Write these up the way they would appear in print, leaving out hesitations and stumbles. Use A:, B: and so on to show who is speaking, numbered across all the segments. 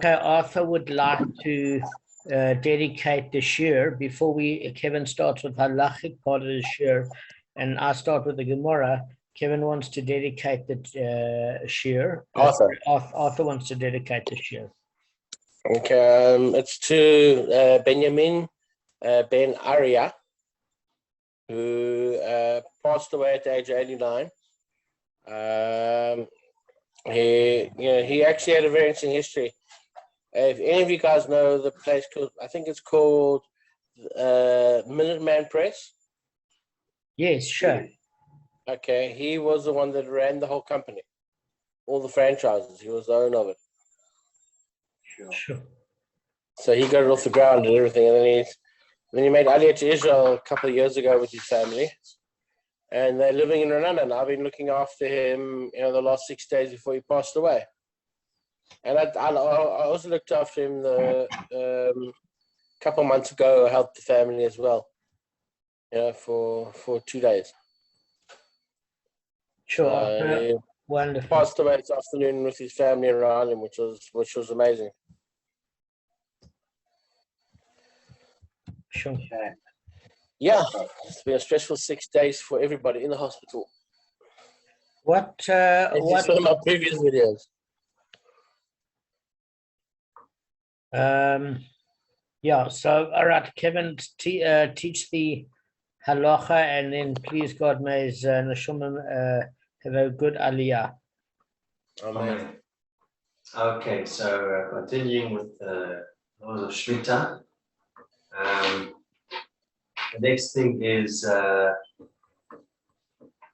A: Okay, Arthur would like to dedicate the shir before Kevin starts with halachic part of the shir, and I start with the Gemara. Kevin wants to dedicate the shir. Arthur wants to dedicate the shir.
B: Okay, it's to Benyamin ben Aryeh, who passed away at the age of 89. He actually had a very interesting history. If any of you guys know the place called, I think it's called Minuteman Press.
A: Yes, sure.
B: Okay, he was the one that ran the whole company, all the franchises. He was the owner of it.
A: Sure.
B: So he got it off the ground and everything, and then he made Aryeh to Israel a couple of years ago with his family, and they're living in Renana. And I've been looking after him, the last 6 days before he passed away. And I also looked after him a couple of months ago. I helped the family as well, for 2 days.
A: Sure. Wonderful.
B: Passed away this afternoon with his family around him, which was amazing.
A: Sure.
B: Yeah, it's been a stressful 6 days for everybody in the hospital.
A: What
B: You saw my previous videos.
A: Yeah, so all right, Kevin, teach the halacha, and then please God may his neshama have a good aliyah.
B: Amen.
C: Okay, so continuing with the laws of Shemitah. The next thing is,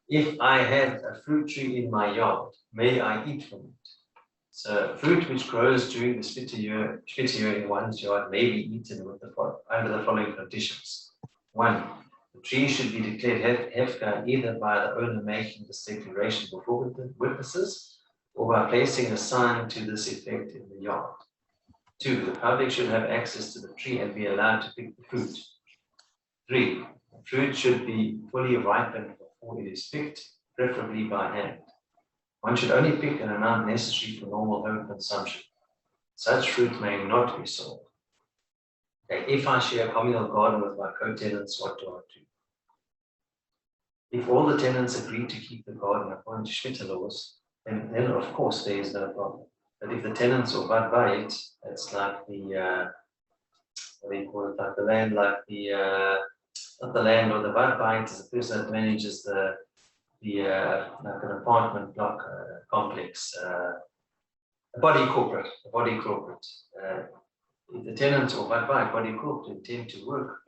C: if I have a fruit tree in my yard, may I eat from it? So fruit which grows during the Shmita year in one's yard may be eaten under the following conditions. 1. The tree should be declared hefka either by the owner making this declaration before witnesses, or by placing a sign to this effect in the yard. 2. The public should have access to the tree and be allowed to pick the fruit. 3. The fruit should be fully ripened before it is picked, preferably by hand. One should only pick an amount necessary for normal home consumption. Such fruit may not be sold. Okay, if I share a communal garden with my co-tenants, what do I do? If all the tenants agree to keep the garden according to Shmita laws, then of course there is no problem. But if the tenants or bad by it, it's like the what do you call it? Like the land, like the not the land or the bad by it is the person that manages the like an apartment block complex, a body corporate. If the tenants or body corporate intend to work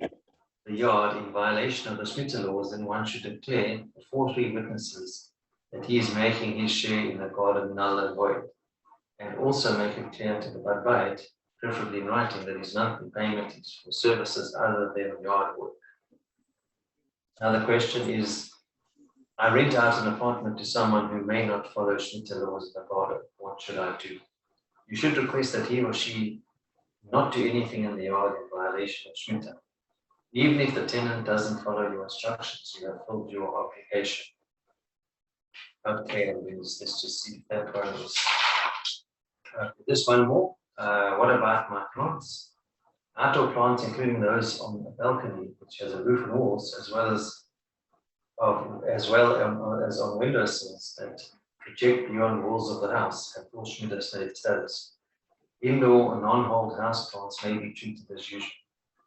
C: the yard in violation of the Shmita laws, then one should declare before 3 witnesses that he is making his share in the garden null and void, and also make it clear to the bite, preferably in writing, that his monthly payment is for services other than yard work. Now the question is, I rent out an apartment to someone who may not follow Shmita laws in the garden. What should I do? You should request that he or she not do anything in the yard in violation of Shmita. Even if the tenant doesn't follow your instructions, you have filled your obligation. Okay, let's just see if that one is. This one more. What about my plants? Outdoor plants, including those on the balcony, which has a roof and walls, as well as on windowsills that project beyond walls of the house, have full Shmita status. Indoor and non-hold house plants may be treated as usual.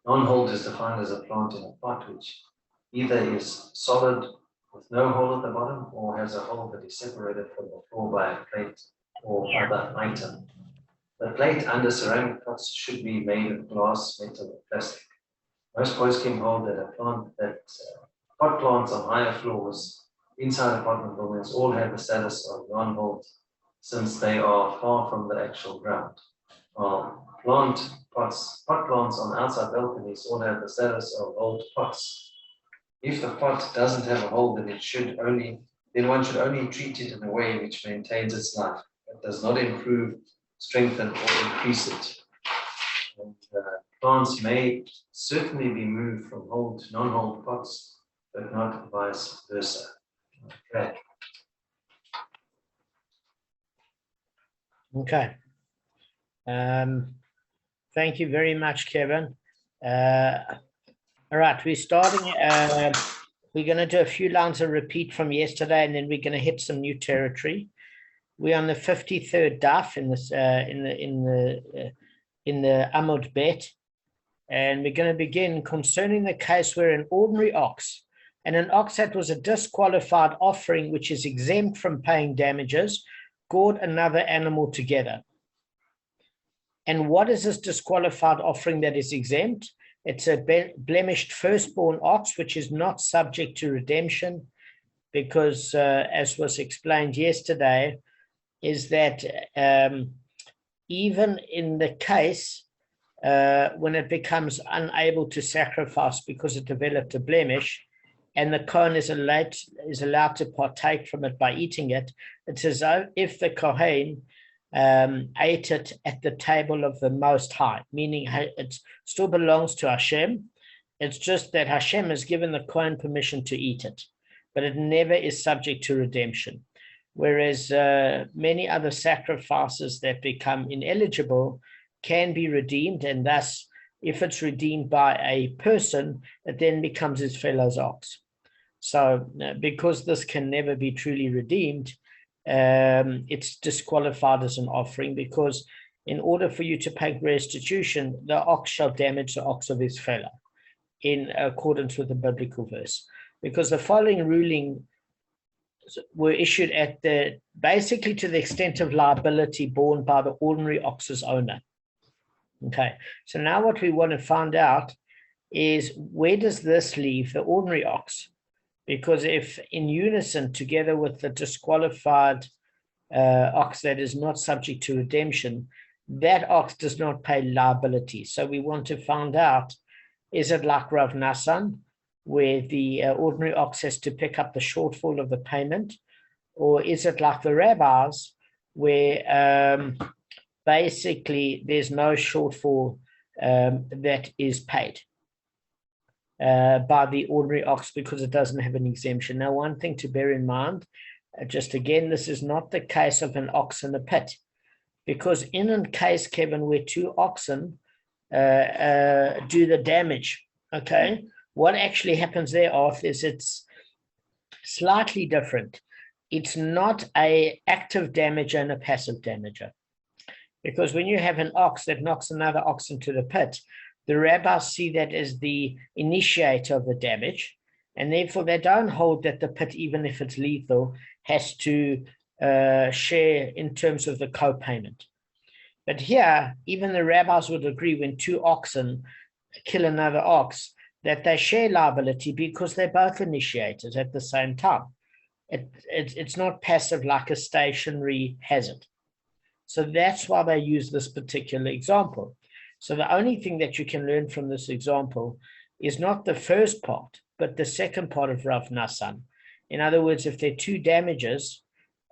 C: Non-hold is defined as a plant in a pot which either is solid with no hole at the bottom, or has a hole that is separated from the floor by a plate or other item. The plate under ceramic pots should be made of glass, metal, or plastic. Most poskim hold that pot plants on higher floors inside apartment buildings all have the status of non-hold, since they are far from the actual ground. While pot plants on outside balconies all have the status of old pots. If the pot doesn't have a hole, then one should only treat it in a way which maintains its life. It does not improve, strengthen, or increase it. And, plants may certainly be moved from hold to non-hold pots, but not vice versa. Okay.
A: Okay. Thank you very much, Kevin. All right, we're starting. We're going to do a few lines of repeat from yesterday, and then we're going to hit some new territory. We're on the 53rd daf in this in the Amud Bet, and we're going to begin concerning the case where an ordinary ox and an ox that was a disqualified offering, which is exempt from paying damages, gored another animal together. And what is this disqualified offering that is exempt? It's a blemished firstborn ox, which is not subject to redemption, because as was explained yesterday, is that even in the case when it becomes unable to sacrifice because it developed a blemish, and the Kohen is allowed to partake from it by eating it, it's as if the Kohen ate it at the table of the Most High, meaning it still belongs to Hashem. It's just that Hashem has given the Kohen permission to eat it, but it never is subject to redemption. Whereas many other sacrifices that become ineligible can be redeemed, and thus, if it's redeemed by a person, it then becomes his fellow's ox. So because this can never be truly redeemed, it's disqualified as an offering, because in order for you to pay restitution, the ox shall damage the ox of his fellow in accordance with the biblical verse. Because the following ruling were issued basically to the extent of liability borne by the ordinary ox's owner. Okay, so now what we want to find out is, where does this leave the ordinary ox? Because if in unison, together with the disqualified ox that is not subject to redemption, that ox does not pay liability. So we want to find out, is it like Rav Nassan, where the ordinary ox has to pick up the shortfall of the payment? Or is it like the rabbis, where basically there's no shortfall that is paid by the ordinary ox because it doesn't have an exemption? Now, one thing to bear in mind, just again, this is not the case of an ox in a pit, because in a case, Kevin, where two oxen do the damage, okay, what actually happens thereafter is it's slightly different. It's not an active damager and a passive damager, because when you have an ox that knocks another ox into the pit, the rabbis see that as the initiator of the damage, and therefore they don't hold that the pit, even if it's lethal, has to share in terms of the co-payment. But here, even the rabbis would agree, when two oxen kill another ox, that they share liability because they're both initiators at the same time. It's not passive like a stationary hazard. So that's why they use this particular example. So the only thing that you can learn from this example is not the first part, but the second part of Rav Nassan. In other words, if there are two damages,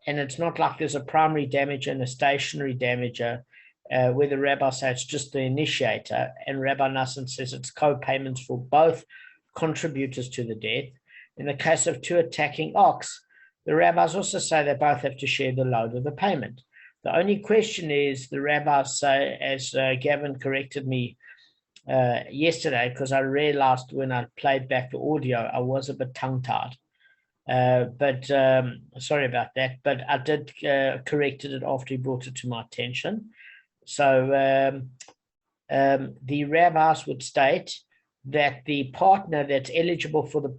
A: and it's not like there's a primary damager and a stationary damager, where the rabbi says it's just the initiator, and Rabbi Nassan says it's co-payments for both contributors to the death. In the case of two attacking ox, the rabbis also say they both have to share the load of the payment. The only question is, the rabbis say, as Gavin corrected me yesterday, because I realized when I played back the audio, I was a bit tongue-tied. But sorry about that. But I did correct it after he brought it to my attention. So the rabbis would state that the partner that's eligible for the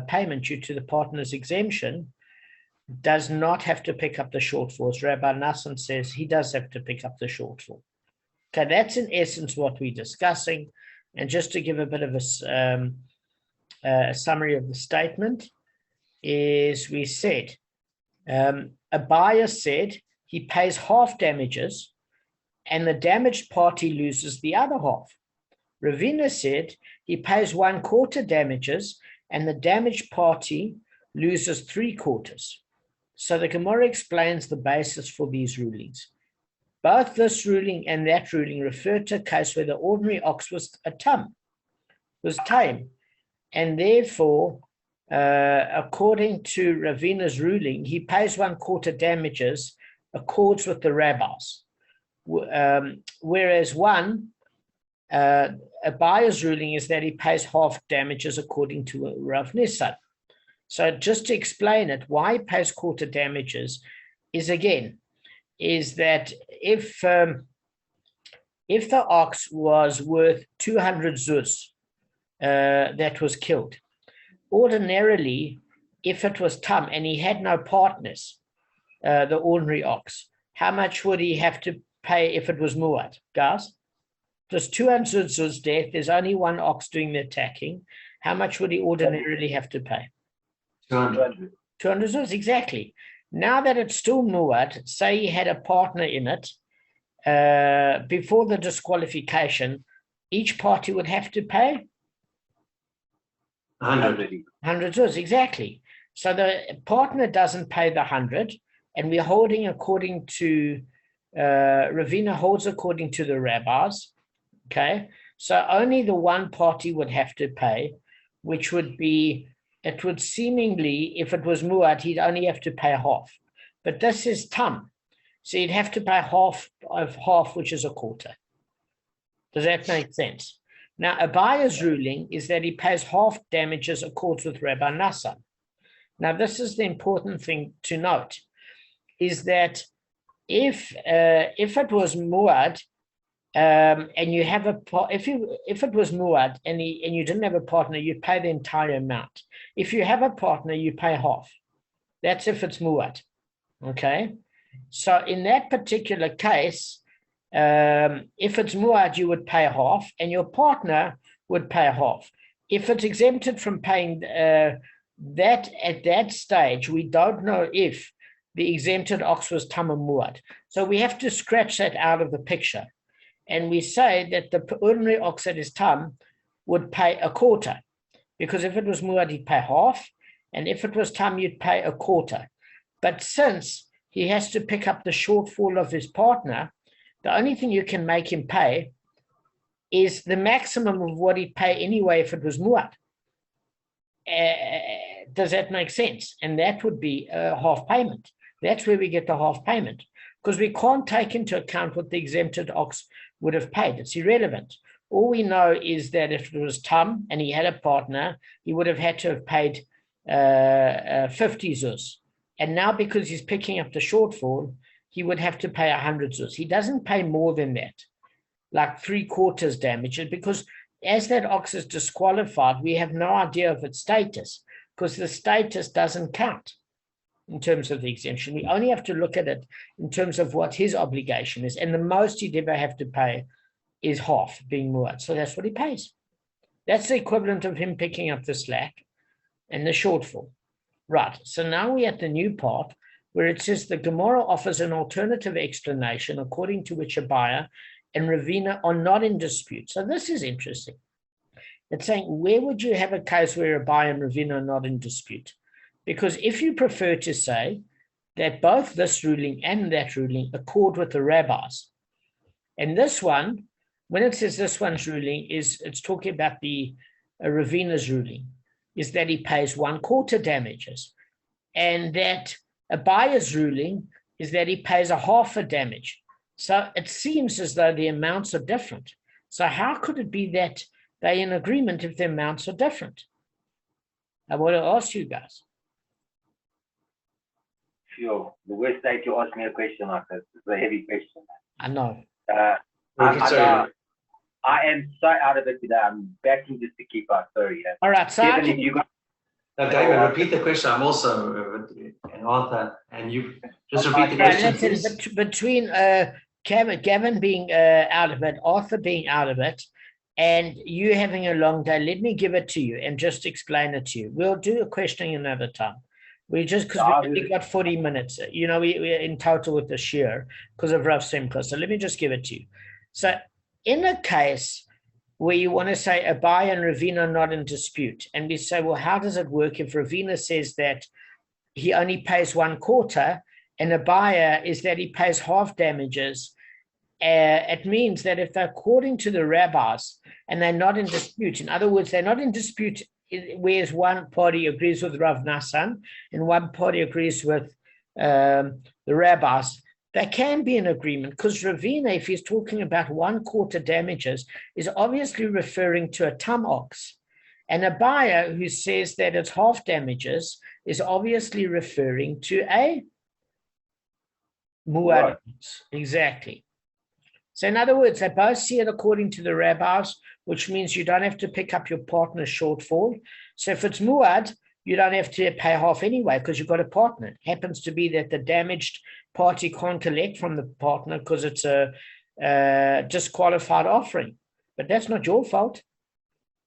A: payment due to the partner's exemption does not have to pick up the shortfall. As Rabbi Nassan says, he does have to pick up the shortfall. Okay, that's in essence what we're discussing. And just to give a bit of a summary of the statement, is we said, a buyer said he pays half damages and the damaged party loses the other half. Ravina said he pays 1/4 damages and the damaged party loses 3/4. So the Gemara explains the basis for these rulings. Both this ruling and that ruling refer to a case where the ordinary ox was tame, and therefore, according to Ravina's ruling, he pays 1/4 damages, accords with the rabbis. Whereas Abaya's ruling is that he pays half damages according to Rav Nissan. So just to explain it, why he pays quarter damages is that if the ox was worth 200 zuz that was killed, ordinarily, if it was tam and he had no partners, the ordinary ox, how much would he have to pay if it was muad, guys? Just 200 zuz death. There's only one ox doing the attacking. How much would he ordinarily have to pay?
C: 200.
A: 200 zuz, exactly. Now that it's still muad, say he had a partner in it, before the disqualification, each party would have to pay
C: 100.
A: 100 zuz, exactly. So the partner doesn't pay the 100, and we're holding according to Ravina holds according to the rabbis. Okay, so only the one party would have to pay, which would be, it would seemingly, if it was muad, he'd only have to pay half. But this is tam, so he'd have to pay half of half, which is a quarter. Does that make sense? Now, Abaya's ruling is that he pays half damages accords with Rabbi Nassan. Now, this is the important thing to note, is that if it was muad, and you have if it was muad and you didn't have a partner, you pay the entire amount. If you have a partner, you pay half. That's if it's muad. Okay, so in that particular case, if it's muad, you would pay half, and your partner would pay half. If it's exempted from paying that at that stage, we don't know if the exempted ox was tam or muad. So we have to scratch that out of the picture. And we say that the ordinary ox that is tam would pay a quarter, because if it was muad, he'd pay half, and if it was tam, you'd pay a quarter. But since he has to pick up the shortfall of his partner, the only thing you can make him pay is the maximum of what he'd pay anyway if it was muad. Does that make sense? And that would be a half payment. That's where we get the half payment, because we can't take into account what the exempted ox would have paid. It's irrelevant. All we know is that if it was tam and he had a partner, he would have had to have paid 50 zuz. And now, because he's picking up the shortfall, he would have to pay 100 zuz. He doesn't pay more than that, like 3/4 damages, because as that ox is disqualified, we have no idea of its status, because the status doesn't count in terms of the exemption. We only have to look at it in terms of what his obligation is. And the most he'd ever have to pay is half, being muad. So that's what he pays. That's the equivalent of him picking up the slack and the shortfall. Right. So now we're at the new part where it says the Gemara offers an alternative explanation according to which Abaye and Ravina are not in dispute. So this is interesting. It's saying, where would you have a case where Abaye and Ravina are not in dispute? Because if you prefer to say that both this ruling and that ruling accord with the rabbis, and this one, when it says this one's ruling, it's talking about the Ravina's ruling, is that he pays 1/4 damages, and that Abaye's ruling is that he pays a half a damage. So it seems as though the amounts are different. So how could it be that they're in agreement if the amounts are different? I want to ask you guys.
D: Sure. The worst day to ask me a question like this is a heavy question.
A: I know.
D: I am so out of it today. I'm backing just to keep up. Sorry.
A: All right. So
C: Damon, repeat the question. I'm also an author, and you just repeat the question, please.
A: Between Gavin being out of it, Arthur being out of it, and you having a long day, let me give it to you and just explain it to you. We'll do a questioning another time. We just, because we only got 40 minutes, you know, we're in total with the share because of Rav Simcha. So let me just give it to you. So in a case where you want to say Abaye and Ravina are not in dispute, and we say, well, how does it work if Ravina says that he only pays 1/4 and Abaye is that he pays half damages? It means that if they're according to the rabbis and they're not in dispute, in other words, they're not in dispute, whereas one party agrees with Rav Nassan and one party agrees with the rabbis, There can be an agreement because Ravina, if he's talking about 1/4 damages, is obviously referring to a tam ox. And a buyer who says that it's half damages is obviously referring to a muad ox. Exactly. So in other words, they both see it according to the rabbis, which means you don't have to pick up your partner's shortfall. So if it's muad, you don't have to pay half anyway because you've got a partner. It happens to be that the damaged party can't collect from the partner because it's a disqualified offering. But that's not your fault.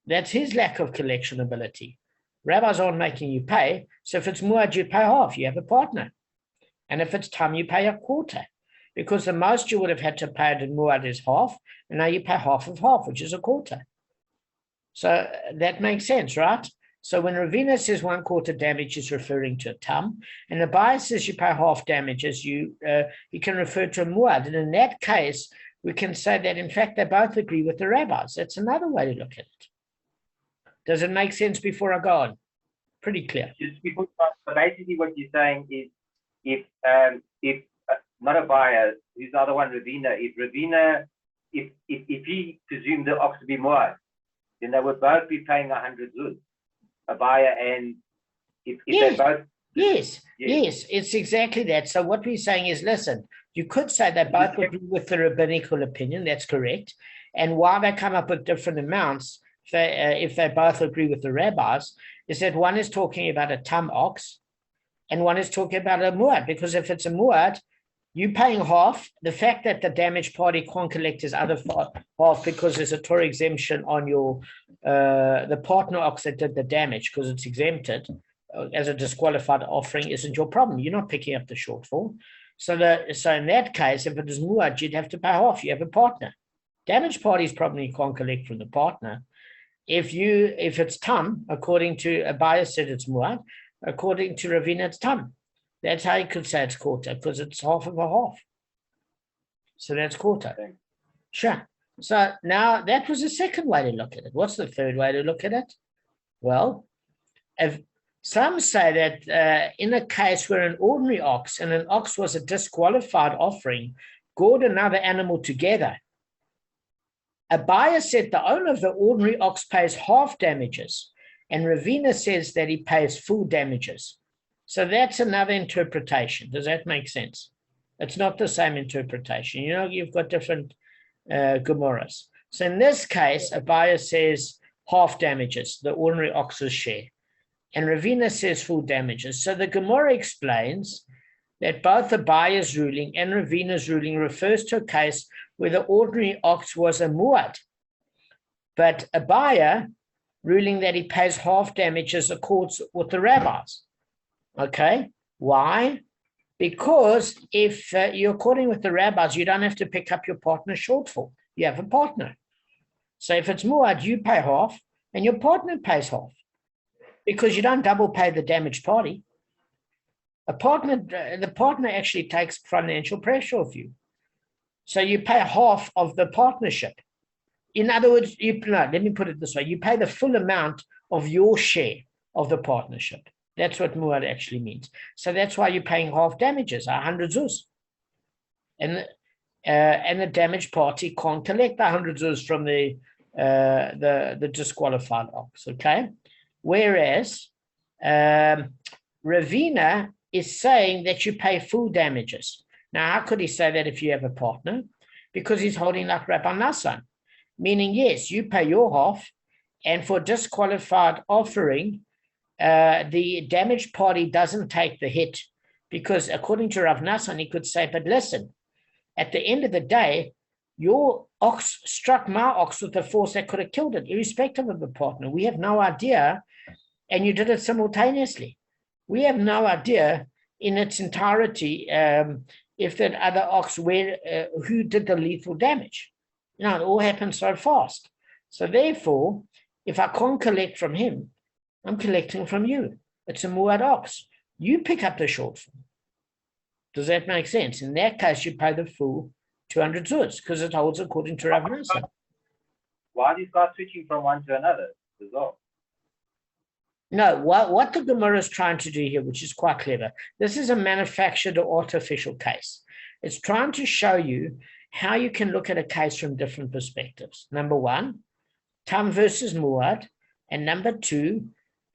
A: That's his lack of collection ability. Rabbis aren't making you pay. So if it's muad, you pay half. You have a partner. And if it's tam, you pay 1/4. Because the most you would have had to pay it in muad is half. And now you pay half of half, which is 1/4. So that makes sense, right? So when Ravina says 1/4 damage is referring to a tam, and the buyer says you pay half damages, you can refer to a muad. And in that case, we can say that, in fact, they both agree with the rabbis. That's another way to look at it. Does it make sense before I go on? Pretty clear.
D: Just before, so basically what you're saying is if not a buyer, who's the other one, Ravina, if he presumed the ox to be muad, then they would both be paying 100 zuz. A buyer and if
A: Yes.
D: they both
A: Yes, it's exactly that. So what we're saying is, listen, you could say they both agree with the rabbinical opinion. That's correct. And why they come up with different amounts, if they both agree with the rabbis, is that one is talking about a tam ox and one is talking about a muad. Because if it's a muad, you're paying half. The fact that the damaged party can't collect his other half because there's a Torah exemption on your the partner ox that did the damage because it's exempted as a disqualified offering isn't your problem. You're not picking up the shortfall. So in that case, if it is muad, you'd have to pay half. You have a partner. Damaged party's problem you can't collect from the partner. If it's tam, according to a buyer said it's muad, according to Ravina, it's tam. That's how you could say it's quarter, because it's half of a half. So that's quarter. Sure. So now that was the second way to look at it. What's the third way to look at it? Well, if some say that in a case where an ordinary ox and an ox was a disqualified offering, gored another animal together, a buyer said the owner of the ordinary ox pays half damages, and Ravina says that he pays full damages. So that's another interpretation. Does that make sense? It's not the same interpretation. You know, you've got different Gemaras. So in this case, a buyer says half damages, the ordinary ox's share. And Ravina says full damages. So the Gemara explains that both the buyer's ruling and Ravina's ruling refers to a case where the ordinary ox was a muad. But a buyer ruling that he pays half damages accords with the rabbis. Okay, why? Because if you're according with the rabbis, you don't have to pick up your partner's shortfall. You have a partner. So if it's muad, you pay half and your partner pays half because you don't double pay the damaged party. The partner actually takes financial pressure off you. So you pay half of the partnership. In other words, let me put it this way. You pay the full amount of your share of the partnership. That's what muad actually means. So that's why you're paying half damages, 100 zuz. And the damaged party can't collect 100 zuz from the disqualified ox, okay? Whereas Ravina is saying that you pay full damages. Now, how could he say that if you have a partner? Because he's holding like Rabbi Nassan, meaning, yes, you pay your half, and for disqualified offering, the damaged party doesn't take the hit because according to Rav Nassan, he could say, but listen, at the end of the day, your ox struck my ox with a force that could have killed it, irrespective of the partner. We have no idea, and you did it simultaneously. We have no idea in its entirety if that other ox, who did the lethal damage. You know, it all happened so fast. So therefore, if I can't collect from him, I'm collecting from you. It's a muad ox. You pick up the shortfall. Does that make sense? In that case, you pay the full 200 zuz because it holds according to Rav Nassan.
D: Why are these guys switching from one to another as well?
A: No, what the Gemara is trying to do here, which is quite clever, this is a manufactured or artificial case. It's trying to show you how you can look at a case from different perspectives. Number one, Tam versus Muad, and number two,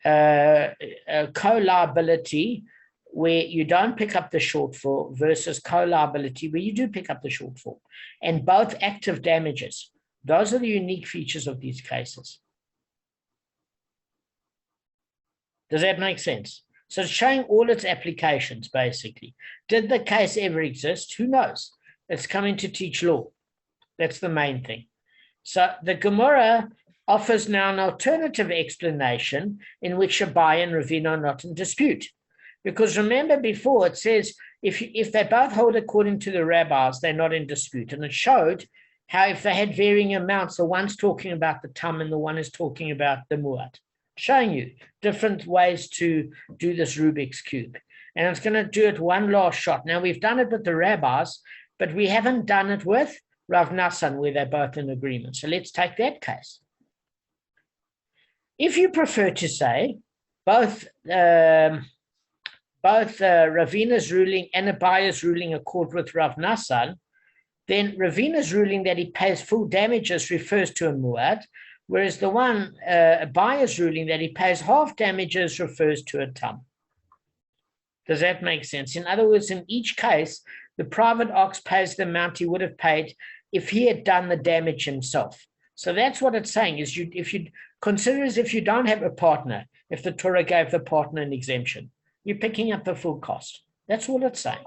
A: co-liability, where you don't pick up the shortfall, versus co-liability, where you do pick up the shortfall, and both active damages. Those are the unique features of these cases. Does that make sense? So it's showing all its applications, basically. Did the case ever exist? Who knows? It's coming to teach law. That's the main thing. So the Gemara offers now an alternative explanation in which Abaye and Ravina are not in dispute. Because remember before, it says if they both hold according to the rabbis, they're not in dispute. And it showed how if they had varying amounts, the one's talking about the Tam and the one is talking about the Muad. Showing you different ways to do this Rubik's Cube. And it's going to do it one last shot. Now, we've done it with the rabbis, but we haven't done it with Rav Nassan, where they're both in agreement. So let's take that case. If you prefer to say both Ravina's ruling and Abaye's ruling accord with Rav Nassan, then Ravina's ruling that he pays full damages refers to a Muad, whereas the one, Abaye's ruling that he pays half damages refers to a Tam. Does that make sense? In other words, in each case, the private ox pays the amount he would have paid if he had done the damage himself. So that's what it's saying, is if you consider as if you don't have a partner, if the Torah gave the partner an exemption, you're picking up the full cost. That's all it's saying.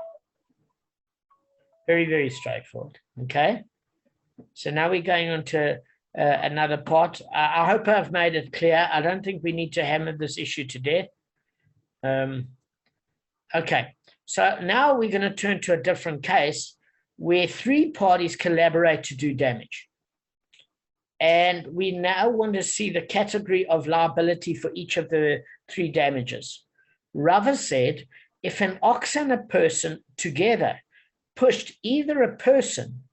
A: Very, very straightforward. Okay? So now we're going on to another part. I hope I've made it clear. I don't think we need to hammer this issue to death. Okay, so now we're going to turn to a different case where three parties collaborate to do damage. And we now want to see the category of liability for each of the three damages. Rava said, if an ox and a person together pushed either a person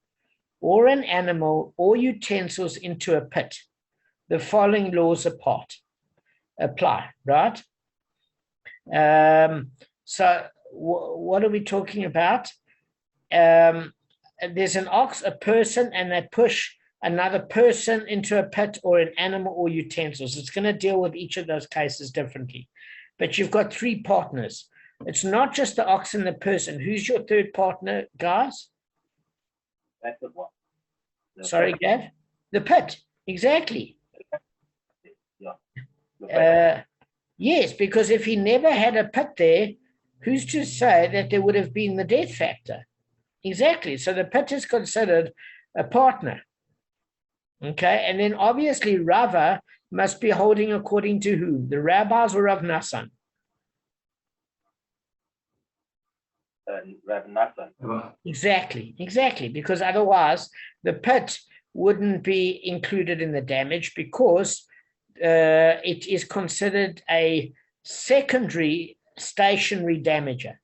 A: or an animal or utensils into a pit, the following laws apply, right? So what are we talking about? There's an ox, a person, and they push another person into a pit or an animal or utensils. It's going to deal with each of those cases differently. But you've got three partners. It's not just the ox and the person. Who's your third partner, guys?
D: That's the one.
A: Sorry, Gav? The pit, exactly.
D: Yeah.
A: Yes, because if he never had a pit there, who's to say that there would have been the death factor? Exactly. So the pit is considered a partner. Okay, and then obviously Rava must be holding according to who? The rabbis or Rav Nassan?
D: Rav Nassan.
A: Exactly, because otherwise the pit wouldn't be included in the damage because it is considered a secondary stationary damager.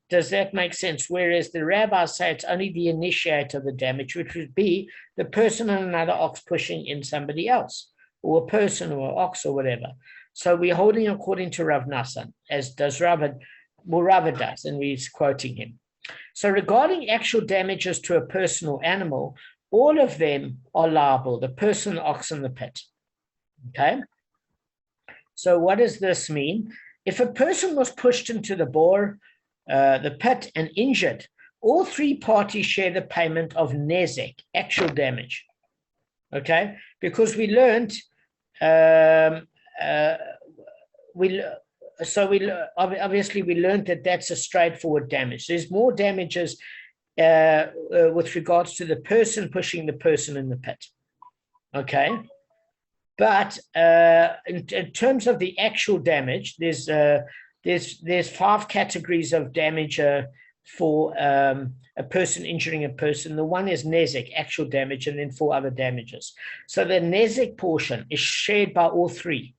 A: Does that make sense? Whereas the rabbis say it's only the initiator of the damage, which would be the person and another ox pushing in somebody else, or a person or an ox or whatever. So we're holding according to Rav Nassan, as does Rava, well, Rava does, and we're quoting him. So regarding actual damages to a person or animal, all of them are liable, the person, the ox, and the pit. Okay? So what does this mean? If a person was pushed into the bore, the pit, and injured, all three parties share the payment of nezek, actual damage. Okay? Because we learned, obviously we learned that that's a straightforward damage. There's more damages with regards to the person pushing the person in the pit. Okay? But in terms of the actual damage, there's five categories of damage for a person injuring a person. The one is nezek, actual damage, and then four other damages. So the nezek portion is shared by all three: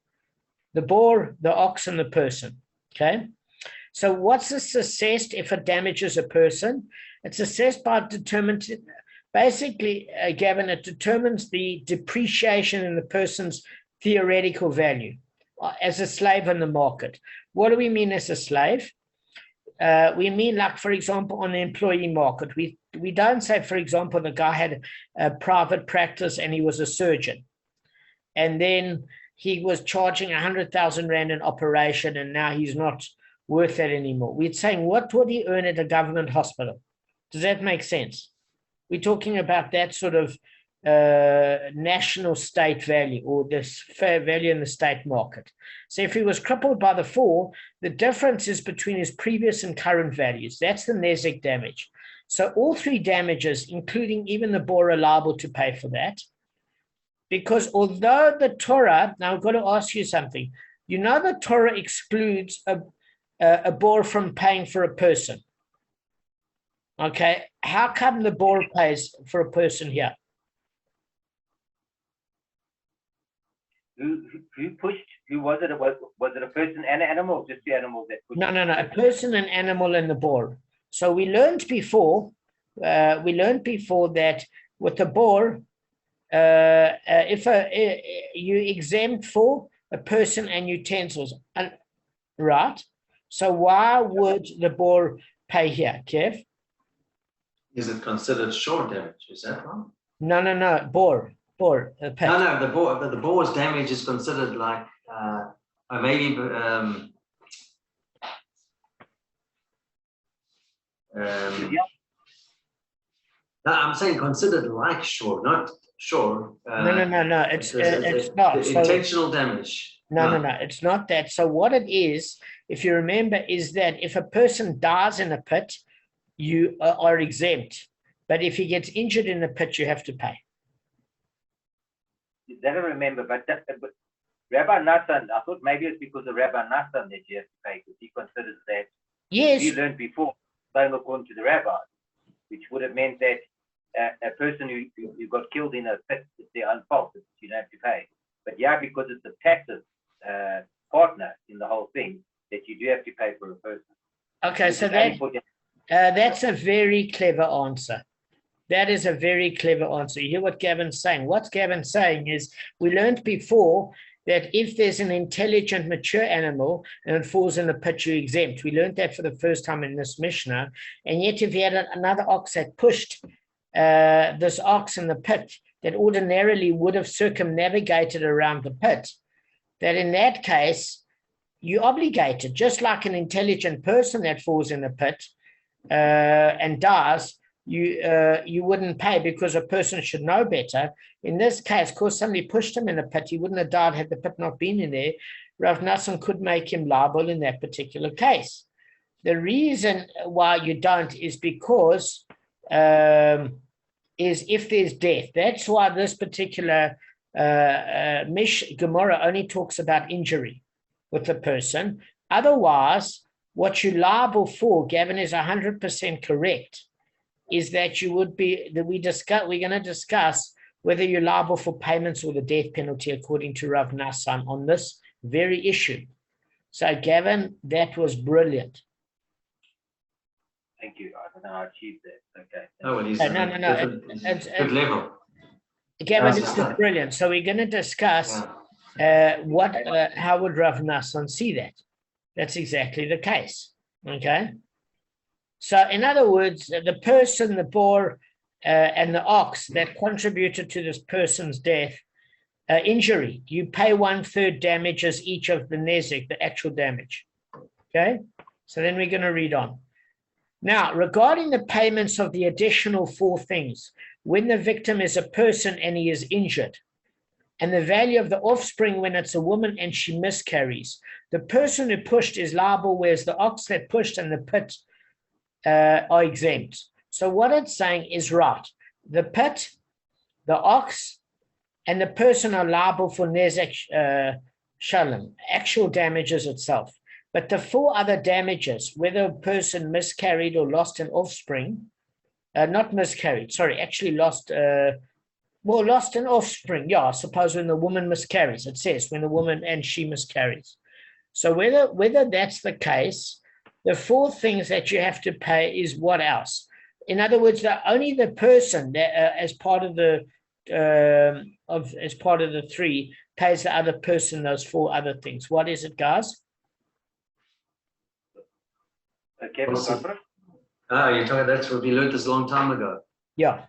A: the boar, the ox, and the person. Okay. So what's this assessed if it damages a person? It's assessed by basically, Gavin, it determines the depreciation in the person's theoretical value as a slave in the market. What do we mean as a slave? we mean, like, for example, on the employee market, we don't say, for example, the guy had a private practice and he was a surgeon, and then he was charging 100,000 Rand an operation, and now he's not worth that anymore. We're saying, what would he earn at a government hospital? Does that make sense? We're talking about that sort of national state value, or this fair value in the state market. So if he was crippled by the fall, the difference is between his previous and current values. That's the nezek damage. So all three damages, including even the bor, are liable to pay for that. Because although the Torah, now I've got to ask you something. You know the Torah excludes a bor from paying for a person. Okay, how come the bor pays for a person here?
D: Who pushed? Who was it? Was it a person and an animal, or just the animal that pushed?
A: No. A person, an animal, and the bor. So we learned before that with the bor, if you exempt for a person and utensils, right? So why would the bor pay here, Kev?
C: Is it considered short damage? Is that right?
A: No. Bor.
C: No, the bor's damage is considered like maybe no, I'm saying considered like shore, not shore.
A: No. It's not.
C: Intentional damage.
A: No. It's not that. So what it is, if you remember, is that if a person dies in a pit, you are exempt. But if he gets injured in the pit, you have to pay.
D: I don't remember, but Rabbi Nathan, I thought maybe it's because of Rabbi Nathan that you have to pay, because he considers that.
A: Yes.
D: You learned before, going according to the rabbi, which would have meant that a person who got killed in a pit, it's their own fault, you don't have to pay. But yeah, because it's a passive partner in the whole thing, that you do have to pay for a person.
A: Okay, so that's a very clever answer. That is a very clever answer. You hear what Gavin's saying. What Gavin's saying is, we learned before that if there's an intelligent, mature animal and it falls in the pit, you're exempt. We learned that for the first time in this Mishnah. And yet if you had another ox that pushed this ox in the pit, that ordinarily would have circumnavigated around the pit, that in that case, you're obligated, just like an intelligent person that falls in the pit and dies, you wouldn't pay, because a person should know better. In this case, of course, somebody pushed him in the pit. He wouldn't have died had the pit not been in there. Rav Nassan could make him liable in that particular case. The reason why you don't is because is if there's death. That's why this particular Gemara only talks about injury with the person. Otherwise, what you're liable for, Gavin is 100% correct, is that you would be, that we're going to discuss whether you're liable for payments or the death penalty according to Rav Nassan on this very issue. So Gavin, that was brilliant.
D: Thank you. I don't know how I achieved that. Okay.
C: Oh, well,
A: It's
C: good level.
A: Gavin, this is brilliant. So we're going to discuss how would Rav Nassan see that? That's exactly the case. Okay. So in other words, the person, the boar, and the ox that contributed to this person's death, injury, you pay 1/3 damages each of the nezek, the actual damage. Okay. So then we're going to read on. Now, regarding the payments of the additional 4 things, when the victim is a person and he is injured, and the value of the offspring when it's a woman and she miscarries, the person who pushed is liable, whereas the ox that pushed and the pit are exempt. So what it's saying is right. The pit, the ox, and the person are liable for nezek shalom, actual damages itself. But the 4 other damages, whether a person miscarried or lost an offspring, not miscarried, sorry, actually lost an offspring. Yeah, I suppose when the woman miscarries, it says when the woman and she miscarries. So whether that's the case, the 4 things that you have to pay is what else? In other words, only the person that, as part of the 3 pays the other person those 4 other things. What is it, guys?
D: Kevin,
C: Also-
D: go first.
C: You're talking, that's what we learned this a long time ago.
A: Yeah.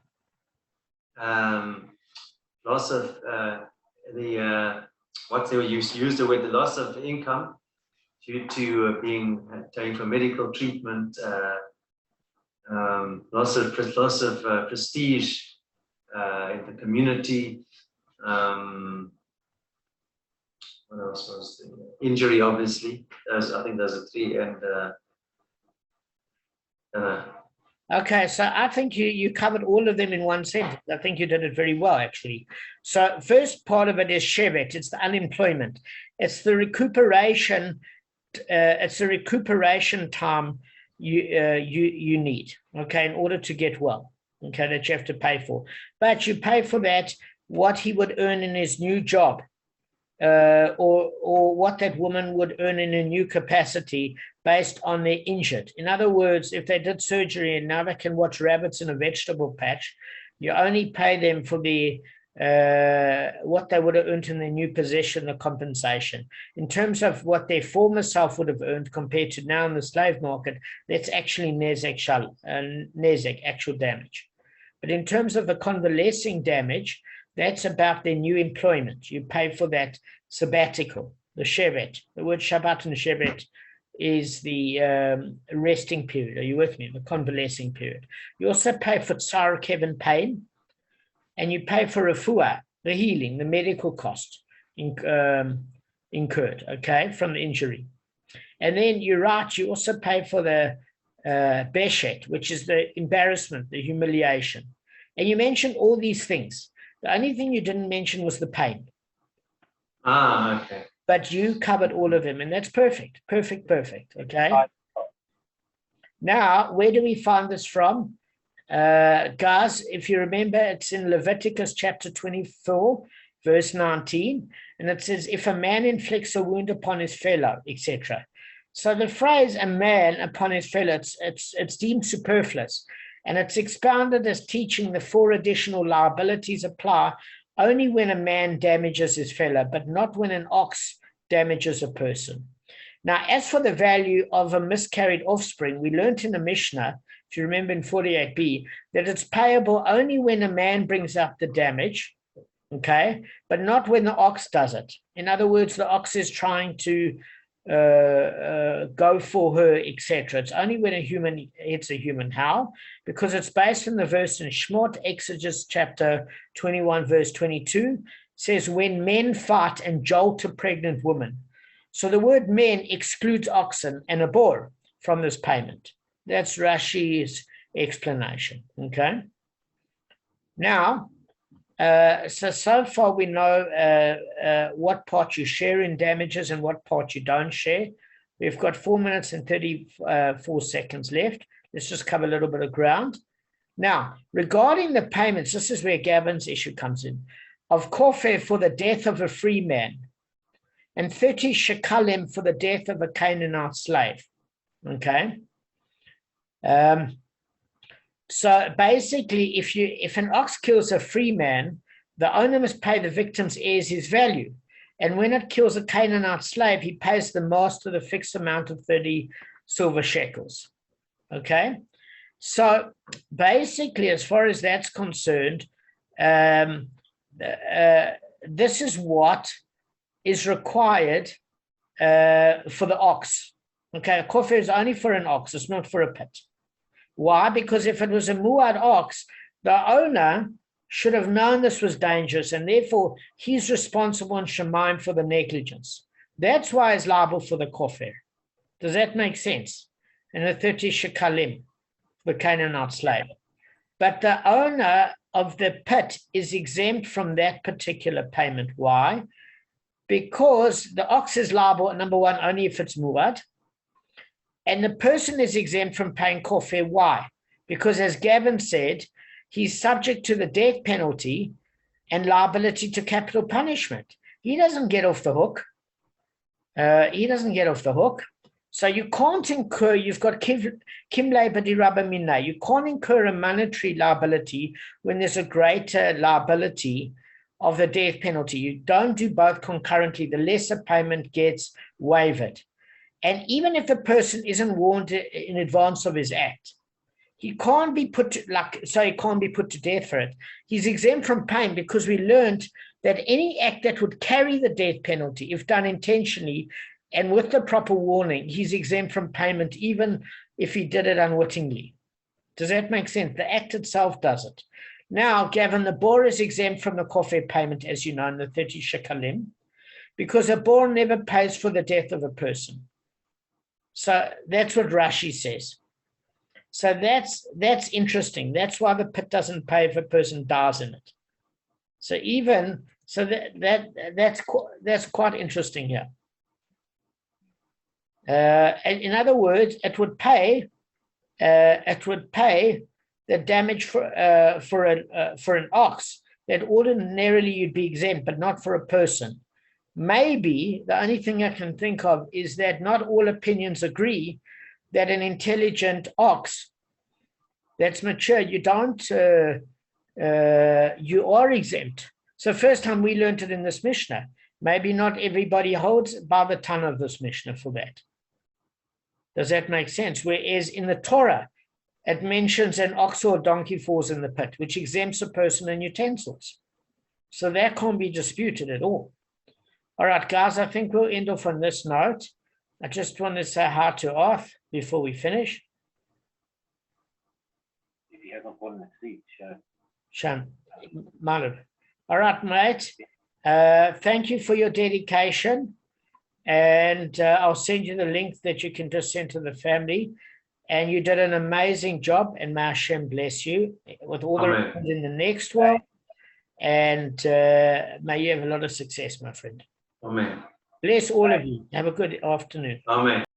C: Loss of what they use the word, the loss of income due to taken for medical treatment, loss of prestige in the community. What else was the injury? Obviously, I think those are three. And
A: Okay, so I think you covered all of them in one sentence. I think you did it very well, actually. So first part of it is shevet. It's the unemployment. It's the recuperation. It's the recuperation time you need. Okay, in order to get well. Okay, that you have to pay for. But you pay for that what he would earn in his new job, or what that woman would earn in a new capacity based on their injured. In other words, if they did surgery and now they can watch rabbits in a vegetable patch, you only pay them for the what they would have earned in their new position, the compensation. In terms of what their former self would have earned compared to now in the slave market, that's actually nezek, actual damage. But in terms of the convalescing damage, that's about their new employment. You pay for that sabbatical, the shevet. The word Shabbat and shevet is the resting period. Are you with me? The convalescing period. You also pay for tsar, Kevin, pain, and you pay for refuah, the healing, the medical cost incurred, okay, from the injury. And then you're right, you also pay for the beshet, which is the embarrassment, the humiliation. And you mentioned all these things. The only thing you didn't mention was the pain.
C: okay.
A: But you covered all of them, and that's perfect, perfect, okay? Now, where do we find this from? Guys, if you remember, it's in Leviticus chapter 24, verse 19, and it says, if a man inflicts a wound upon his fellow, etc. So the phrase a man upon his fellow, it's deemed superfluous, and it's expounded as teaching the 4 additional liabilities apply only when a man damages his fellow, but not when an ox damages a person. Now, as for the value of a miscarried offspring, we learned in the Mishnah, if you remember in 48b, that it's payable only when a man brings up the damage, okay, but not when the ox does it. In other words, the ox is trying to go for her, etc. It's only when a human hits a human. How? Because it's based on the verse in Shmot, Exodus chapter 21, verse 22, says, when men fight and jolt a pregnant woman. So the word men excludes oxen and a boar from this payment. That's Rashi's explanation, okay? Now, so far we know what part you share in damages and what part you don't share. We've got 4 minutes and 34 seconds left. Let's just cover a little bit of ground. Now, regarding the payments, this is where Gavin's issue comes in, of kofer for the death of a free man, and 30 shekalim for the death of a Canaanite slave, okay? So basically, if an ox kills a free man, the owner must pay the victim's heirs his value. And when it kills a Canaanite slave, he pays the master the fixed amount of 30 silver shekels. Okay? So basically, as far as that's concerned, this is what is required for the ox. Okay, a kofer is only for an ox, it's not for a pit. Why? Because if it was a muad ox, the owner should have known this was dangerous, and therefore he's responsible in Shemaim for the negligence. That's why he's liable for the kofer. Does that make sense? And the 30 shekalim, the Canaanite slave. But the owner of the pit is exempt from that particular payment. Why? Because the ox is liable, number one, only if it's muad. And the person is exempt from paying kofer. Why? Because as Gavin said, he's subject to the death penalty and liability to capital punishment. He doesn't get off the hook. So you can't incur, you've got kimle b'di rabba minna. You can't incur a monetary liability when there's a greater liability of the death penalty. You don't do both concurrently. The lesser payment gets waived. And even if a person isn't warned in advance of his act, he can't be put he can't be put to death for it. He's exempt from pain because we learned that any act that would carry the death penalty, if done intentionally and with the proper warning, he's exempt from payment, even if he did it unwittingly. Does that make sense? The act itself does it. Now, Gavin, the bor is exempt from the kofir payment, as you know, in the 30 shekalim, because a bor never pays for the death of a person. So that's what Rashi says. So that's interesting. That's why the pit doesn't pay if a person dies in it. So that's quite interesting here. And in other words, it would pay the damage for an ox that ordinarily you'd be exempt, but not for a person. Maybe the only thing I can think of is that not all opinions agree that an intelligent ox that's mature, you are exempt. So first time we learned it in this Mishnah. Maybe not everybody holds by the ton of this Mishnah for that. Does that make sense? Whereas in the Torah, it mentions an ox or a donkey falls in the pit, which exempts a person and utensils. So that can't be disputed at all. All right, guys, I think we'll end off on this note. I just want to say hi to Arth before we finish.
D: If he hasn't fallen asleep,
A: Shan, Malib. All right, mate. Thank you for your dedication. And I'll send you the link that you can just send to the family. And you did an amazing job. And may Hashem bless you with all the rewards in the next one. And may you have a lot of success, my friend.
C: Amen.
A: Bless all of you. Have a good afternoon.
C: Amen.